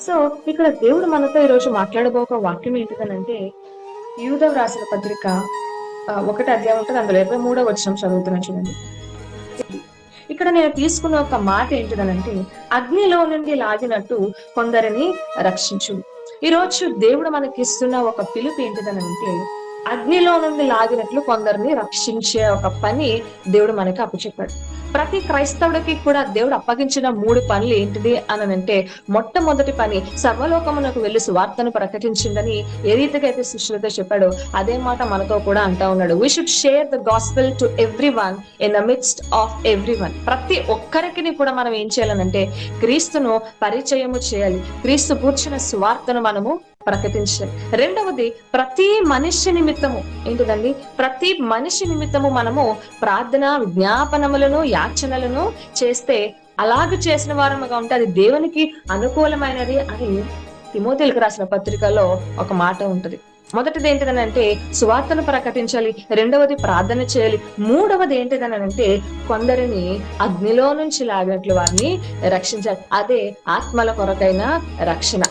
So ఇక్కడ దేవుడు మనతో ఈరోజు మాట్లాడబోక వాక్యం ఏంటిదనంటే, యూదా రాసిన పత్రిక 1 అధ్యాయం ఉంటుంది. అందులో 23వ వచనం చదువుతున్నా చూడండి. ఇక్కడ నేను తీసుకున్న ఒక మాట ఏంటిదనంటే, అగ్నిలో నుండి లాగినట్టు కొందరిని రక్షించు. ఈరోజు దేవుడు మనకిస్తున్న ఒక పిలుపు ఏంటిదనంటే, అగ్నిలో నుండి లాగినట్లు కొందరిని రక్షించే ఒక పని దేవుడు మనకి అప్పచెప్పాడు. ప్రతి క్రైస్తవుడికి కూడా దేవుడు అప్పగించిన 3 పనులు ఏంటిది అనంటే, మొట్టమొదటి పని సర్వలోకమునకు వెళ్లి సువార్తను ప్రకటించిందని ఏ రీతిగా అయితే శిష్యులతో చెప్పాడో అదే మాట మనతో కూడా అంటా ఉన్నాడు. We should share the gospel to every one in the midst of every one. ప్రతి ఒక్కరికి కూడా మనం ఏం చేయాలనంటే, క్రీస్తును పరిచయము చేయాలి, క్రీస్తు కూర్చిన సువార్తను మనము ప్రకటించాలి. రెండవది, ప్రతి మనిషి నిమిత్తము ఏంటిదండి, ప్రతి మనిషి నిమిత్తము మనము ప్రార్థన విజ్ఞాపనములను యాచనలను చేస్తే అలాగ చేసిన వారముగా ఉంటే అది దేవునికి అనుకూలమైనది అని తిమోతేయులకు రాసిన పత్రికలో ఒక మాట ఉంటది. మొదటిది ఏంటిదనంటే సువార్తను ప్రకటించాలి, రెండవది ప్రార్థన చేయాలి, మూడవది ఏంటిదనంటే కొందరిని అగ్నిలో నుంచి లాగినట్లు వారిని రక్షించాలి. అదే ఆత్మల కొరకైన రక్షణ.